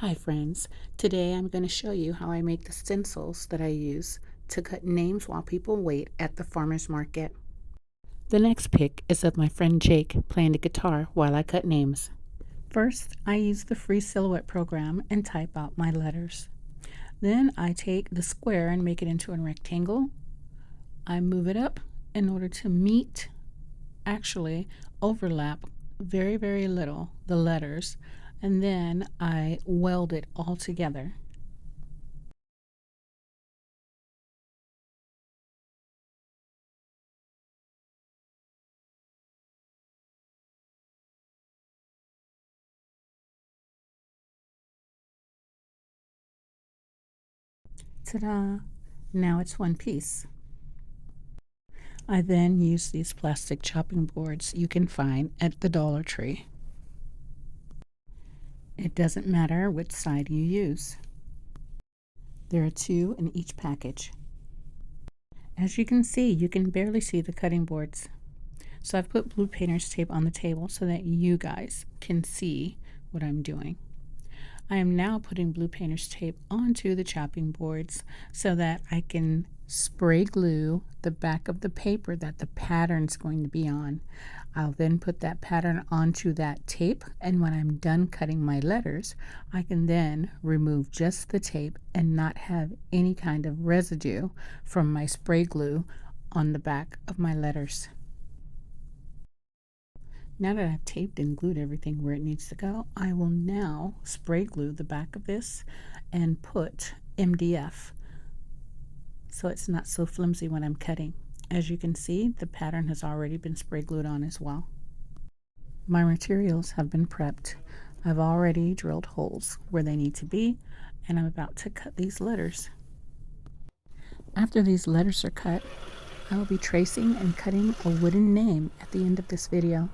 Hi friends, today I'm going to show you how I make the stencils that I use to cut names while people wait at the farmer's market. The next pic is of my friend Jake playing the guitar while I cut names. First, I use the free silhouette program and type out my letters. Then I take the square and make it into a rectangle. I move it up in order to overlap very little the letters, and then I weld it all together. Ta-da! Now it's one piece. I then use these plastic chopping boards you can find at the Dollar Tree. It doesn't matter which side you use. There are two in each package. As you can see, you can barely see the cutting boards. So I've put blue painter's tape on the table so that you guys can see what I'm doing. I am now putting blue painter's tape onto the chopping boards so that I can spray glue the back of the paper that the pattern's going to be on. I'll then put that pattern onto that tape, and when I'm done cutting my letters, I can then remove just the tape and not have any kind of residue from my spray glue on the back of my letters. Now that I've taped and glued everything where it needs to go, I will now spray glue the back of this and put MDF so it's not so flimsy when I'm cutting. As you can see, the pattern has already been spray glued on as well. My materials have been prepped. I've already drilled holes where they need to be, and I'm about to cut these letters. After these letters are cut, I will be tracing and cutting a wooden name at the end of this video.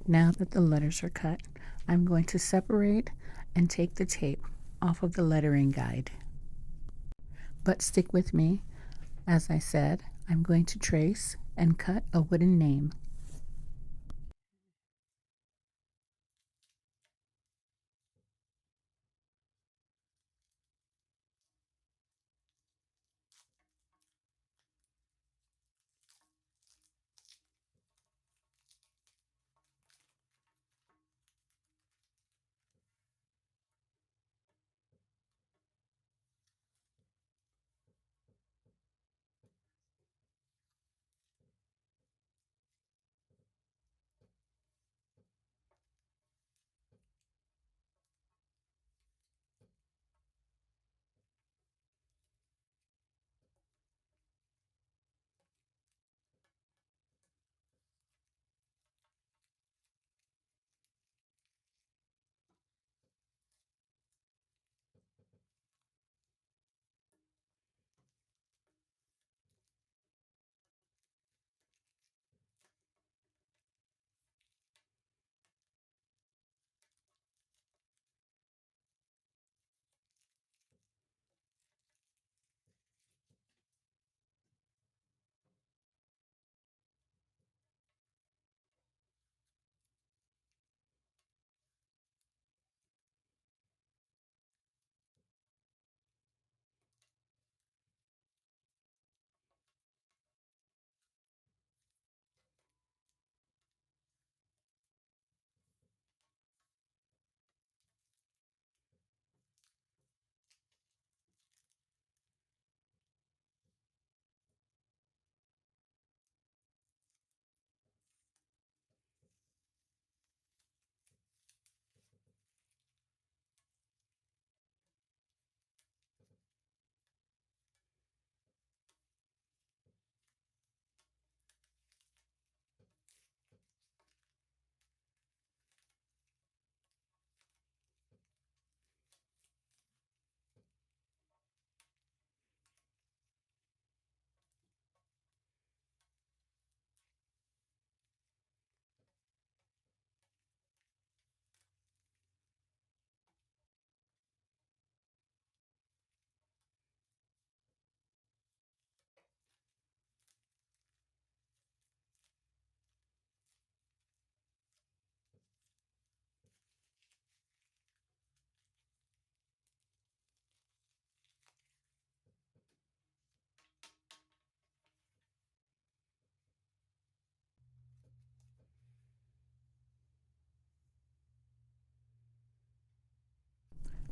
Now that the letters are cut, I'm going to separate and take the tape off of the lettering guide. But stick with me. As I said, I'm going to trace and cut a wooden name.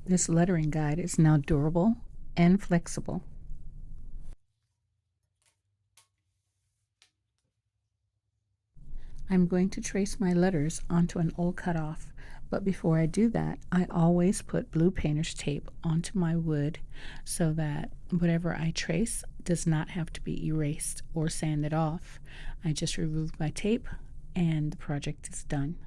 This lettering guide is now durable and flexible. I'm going to trace my letters onto an old cutoff, but before I do that, I always put blue painter's tape onto my wood so that whatever I trace does not have to be erased or sanded off. I just remove my tape and the project is done.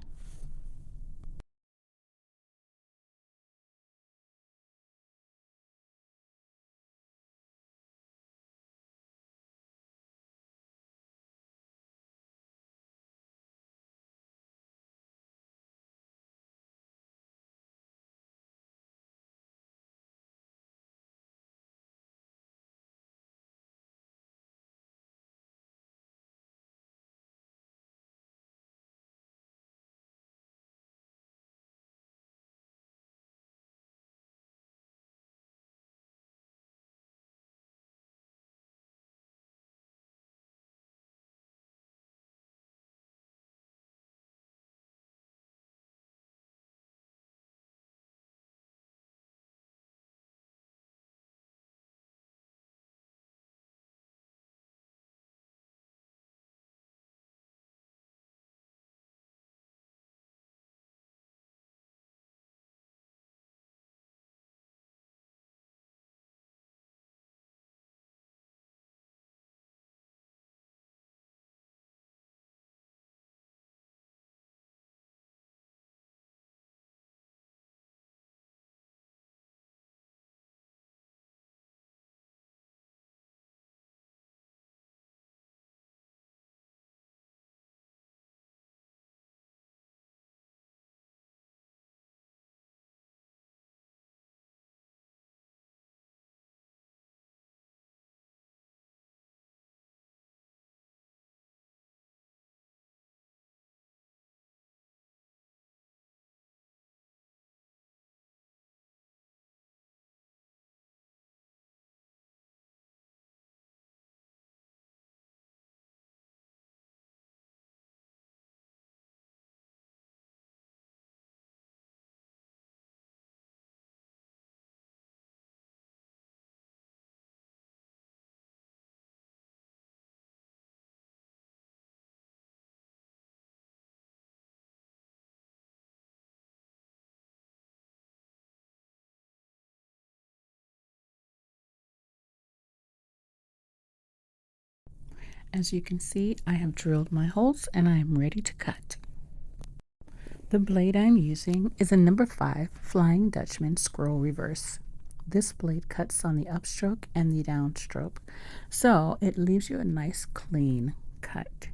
As you can see, I have drilled my holes and I am ready to cut. The blade I'm using is a number 5 Flying Dutchman scroll reverse. This blade cuts on the upstroke and the downstroke, so it leaves you a nice clean cut.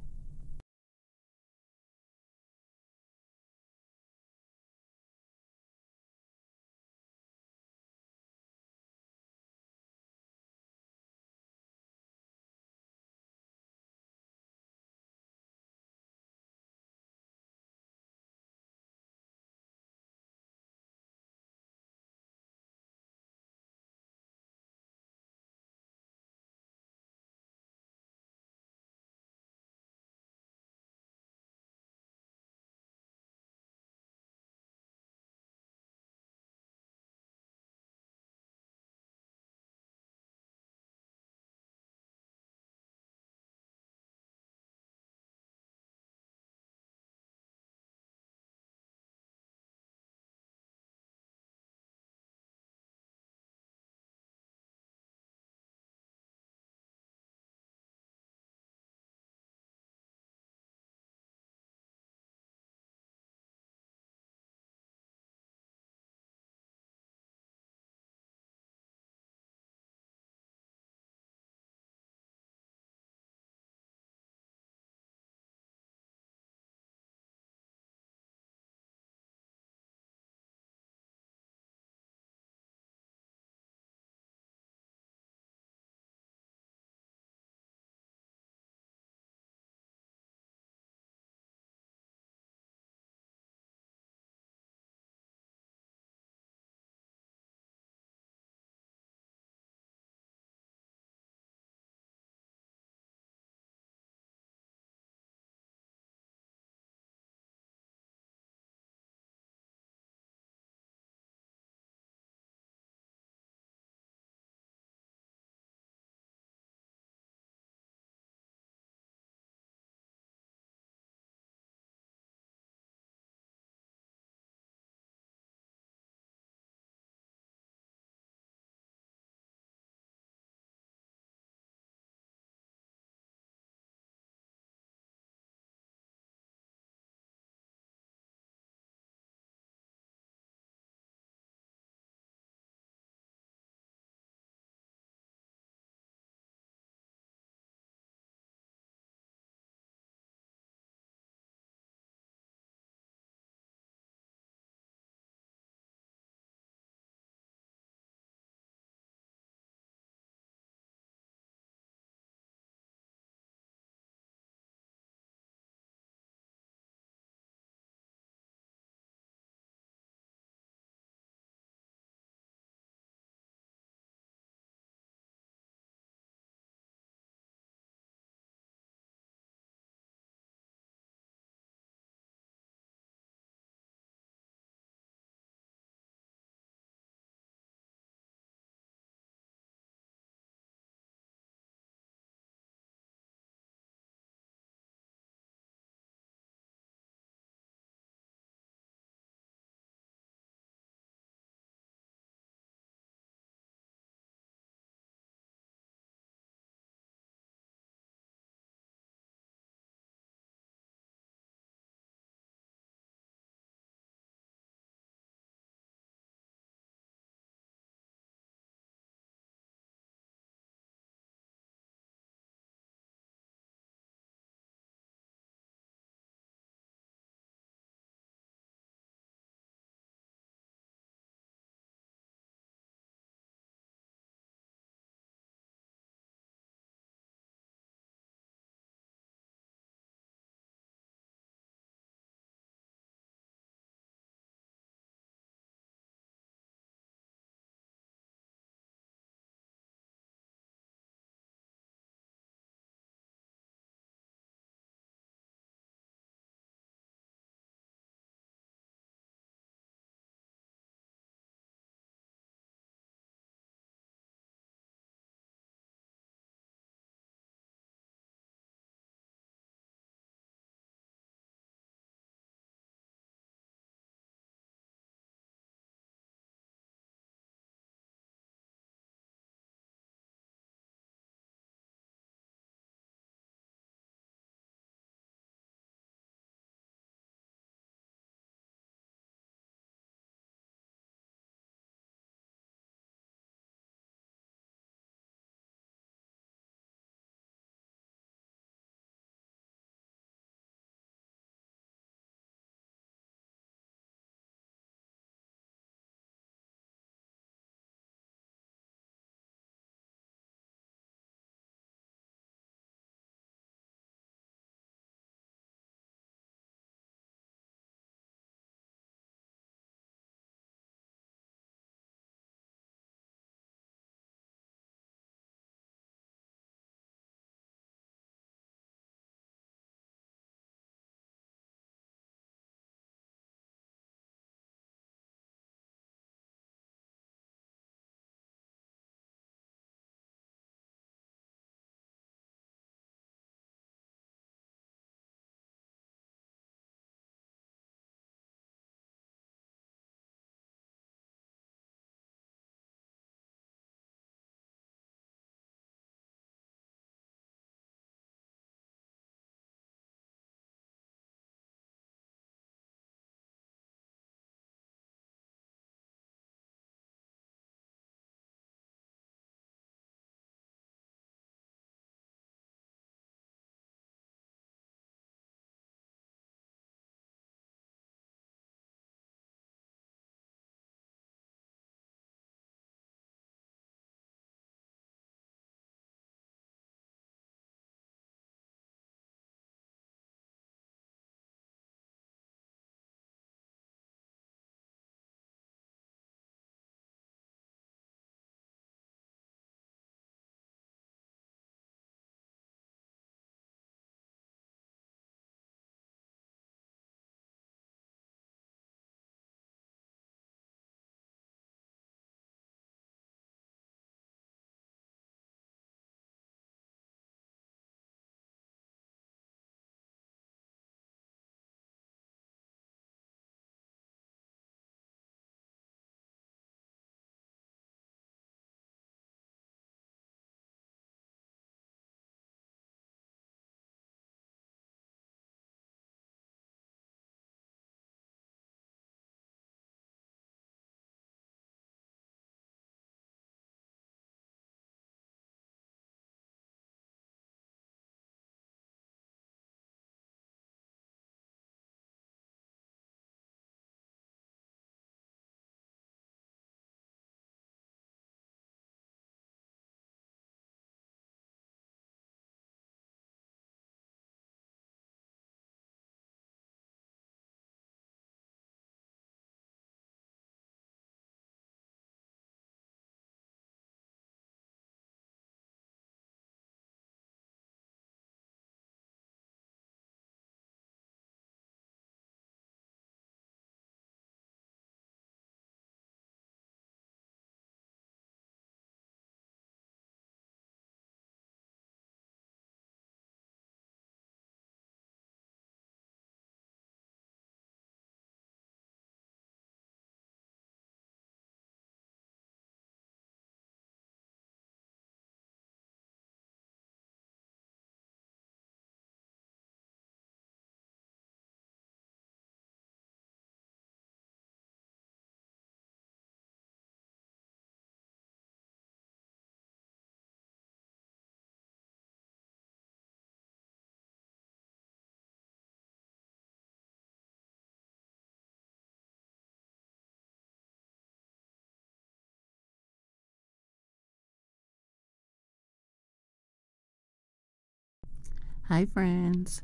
Hi, friends.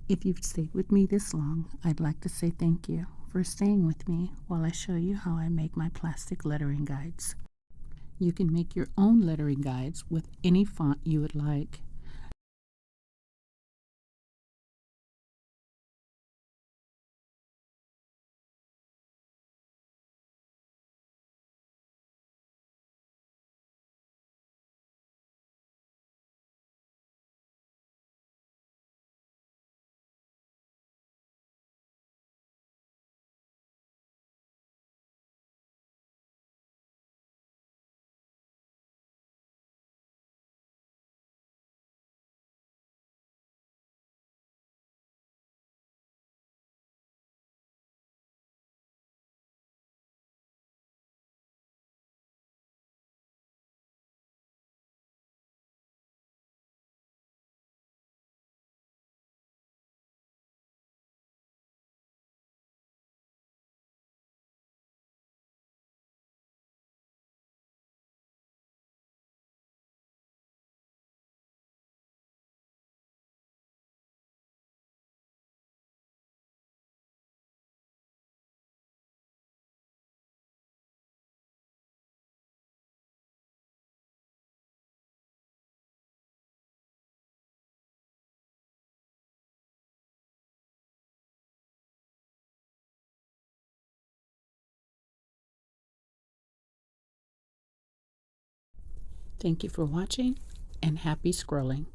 If you've stayed with me this long, I'd like to say thank you for staying with me while I show you how I make my plastic lettering guides. You can make your own lettering guides with any font you would like. Thank you for watching and happy scrolling.